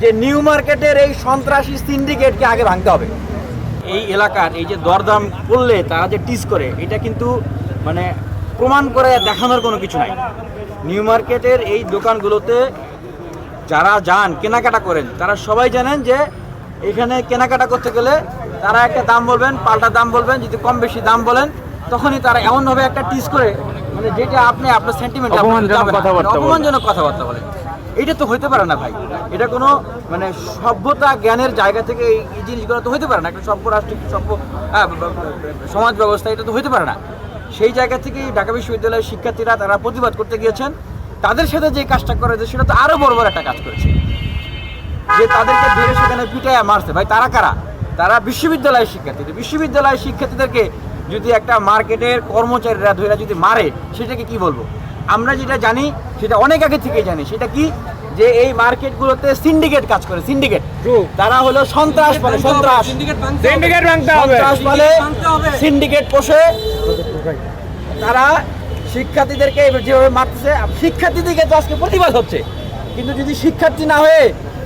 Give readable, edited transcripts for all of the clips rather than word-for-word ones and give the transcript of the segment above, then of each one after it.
যে নিউ মার্কেটের এই সন্ত্রাসী সিন্ডিকেটকে আগে ভাঙতে হবে। এই এলাকার এই যে দরদাম করলে তারা যে টিজ করে, এটা কিন্তু মানে প্রমাণ করে দেখানোর কোনো কিছু নাই। নিউ মার্কেটের এই দোকানগুলোতে যারা যান কেনাকাটা করেন তারা সবাই জানেন যে এখানে কেনাকাটা করতে গেলে তারা একটা দাম বলবেন, পাল্টা দাম বলবেন, যদি কম বেশি দাম বলেন তখনই তারা এমনভাবে একটা টিজ করে, মানে যেটা আপনি আপনার সেন্টিমেন্ট অপমানজনক কথাবার্তা বলেন। এইটা তো হইতে পারে না ভাই, এটা কোনো মানে সভ্যতা জ্ঞানের জায়গা থেকে এই জিনিসগুলো তো হইতে পারে না। একটা সভ্য রাষ্ট্র সভ্য সমাজ ব্যবস্থা এটা তো হইতে পারে না। সেই জায়গা থেকেই ঢাকা বিশ্ববিদ্যালয়ের শিক্ষার্থীরা তারা প্রতিবাদ করতে গিয়েছেন। তাদের সাথে যে কাজটা করেছে সেটা তো আরও বড় একটা কাজ করেছে, যে তাদেরকে ধরে সেখানে পিটাইয়া মারছে। ভাই তারা কারা? তারা বিশ্ববিদ্যালয়ের শিক্ষার্থী। বিশ্ববিদ্যালয়ের শিক্ষার্থীদেরকে যদি একটা মার্কেটের কর্মচারীরা ধরে যদি মারে সেটাকে কি বলবো? আমরা যেটা জানি সেটা অনেক আগে থেকেই জানি, সেটা কি যে এই মার্কেটগুলোতে সিন্ডিকেট কাজ করে। সিন্ডিকেট তারা হলো সন্ত্রাস বলে, সিন্ডিকেট পোষে। তারা শিক্ষার্থীদেরকে যেভাবে মারতেছে, শিক্ষার্থীদেরকে তো আজকে প্রতিবাদ হচ্ছে, কিন্তু যদি শিক্ষার্থী না হয়ে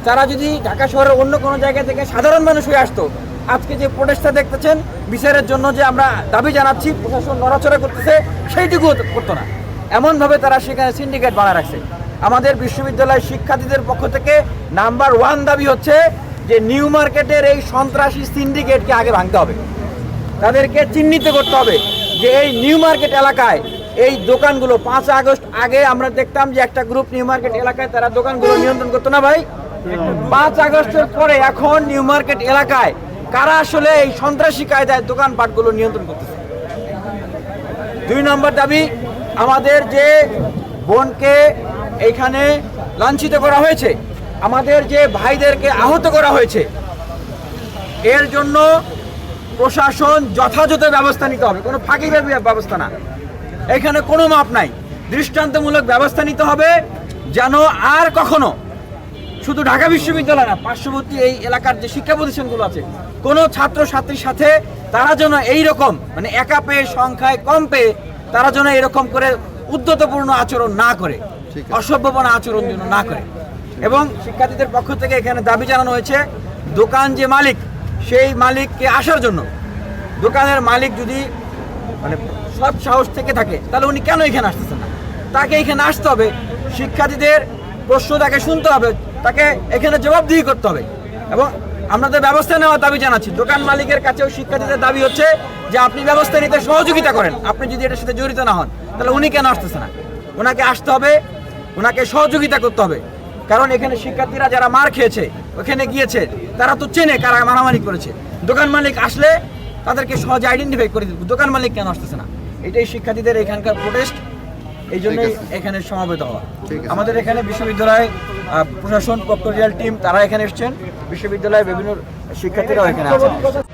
তারা যদি ঢাকা শহরের অন্য কোনো জায়গা থেকে সাধারণ মানুষ হয়ে আসতো, আজকে যে প্রোটেস্টটা দেখতেছেন বিচারের জন্য যে আমরা দাবি জানাচ্ছি, প্রশাসন নড়াচড়া করতেছে, সেইটুকু করতো না। এমনভাবে তারা সেখানে সিন্ডিকেট বানায় রাখছে। আমাদের বিশ্ববিদ্যালয়ের শিক্ষার্থীদের পক্ষ থেকে নাম্বার 1 দাবি হচ্ছে যে নিউ মার্কেটের এই সন্ত্রাসী সিন্ডিকেটকে আগে ভাঙতে হবে। তাদেরকে চিহ্নিত করতে হবে যে এই নিউ মার্কেট এলাকায় এই দোকানগুলো 5 আগস্ট আগে আমরা দেখতাম যে একটা গ্রুপ নিউ মার্কেট এলাকায় তারা দোকানগুলো নিয়ন্ত্রণ করতো না ভাই। 5 আগস্টের পরে এখন নিউ মার্কেট এলাকায় কারা আসলে এই সন্ত্রাসী কায়দায় দোকানপাটগুলো নিয়ন্ত্রণ করতেছে। 2 নম্বর দাবি, আমাদের যে বোনকে এইখানে লাঞ্ছিত করা হয়েছে, আমাদের যে ভাইদেরকে আহত করা হয়েছে, এর জন্য প্রশাসন যথাযথ ব্যবস্থা নিতে হবে, কোনো ফাঁকি ব্যবস্থা না। এখানে কোনো মাপ নাই, দৃষ্টান্তমূলক ব্যবস্থা নিতে হবে যেন আর কখনো শুধু ঢাকা বিশ্ববিদ্যালয় না, পার্শ্ববর্তী এই এলাকার যে শিক্ষা প্রতিষ্ঠানগুলো আছে, কোনো ছাত্রছাত্রীর সাথে তারা যেন এইরকম মানে একা পেয়ে সংখ্যায় কম পেয়ে তারা যেন এরকম করে উদ্ধতপূর্ণ আচরণ না করে, অসভ্যপনা আচরণ যেন না করে। এবং শিক্ষার্থীদের পক্ষ থেকে এখানে দাবি জানানো হয়েছে দোকান যে মালিক, সেই মালিককে আসার জন্য। দোকানের মালিক যদি মানে সৎ সাহস থেকে থাকে তাহলে উনি কেন এখানে আসতেছেন না? তাকে এখানে আসতে হবে, শিক্ষার্থীদের প্রশ্ন তাকে শুনতে হবে, তাকে এখানে জবাবদিহি করতে হবে। এবং আমাদের ব্যবস্থা নেওয়ার দাবি জানাচ্ছি। দোকান মালিকের কাছেও শিক্ষার্থীদের দাবি হচ্ছে যে আপনি ব্যবস্থা নিতে সহযোগিতা করেন। আপনি যদি এটার সাথে জড়িত না হন তাহলে উনি কেন আসতেছে না? ওনাকে আসতে হবে, ওনাকে সহযোগিতা করতে হবে। কারণ এখানে শিক্ষার্থীরা যারা মার খেয়েছে, ওখানে গিয়েছে, তারা তো চেনে কারা মারামারি করেছে। দোকান মালিক আসলে তাদেরকে সহজে আইডেন্টিফাই করে দিবে, দোকান মালিক কেন আসতেছে না? এটাই শিক্ষার্থীদের এখানকার প্রোটেস্ট, এই জন্যই এখানে সমবেত হওয়া। আমাদের এখানে বিশ্ববিদ্যালয় প্রশাসন প্রক্টোরিয়াল টিম তারা এখানে এসছেন, বিশ্ববিদ্যালয়ের বিভিন্ন শিক্ষার্থীরাও এখানে আছেন।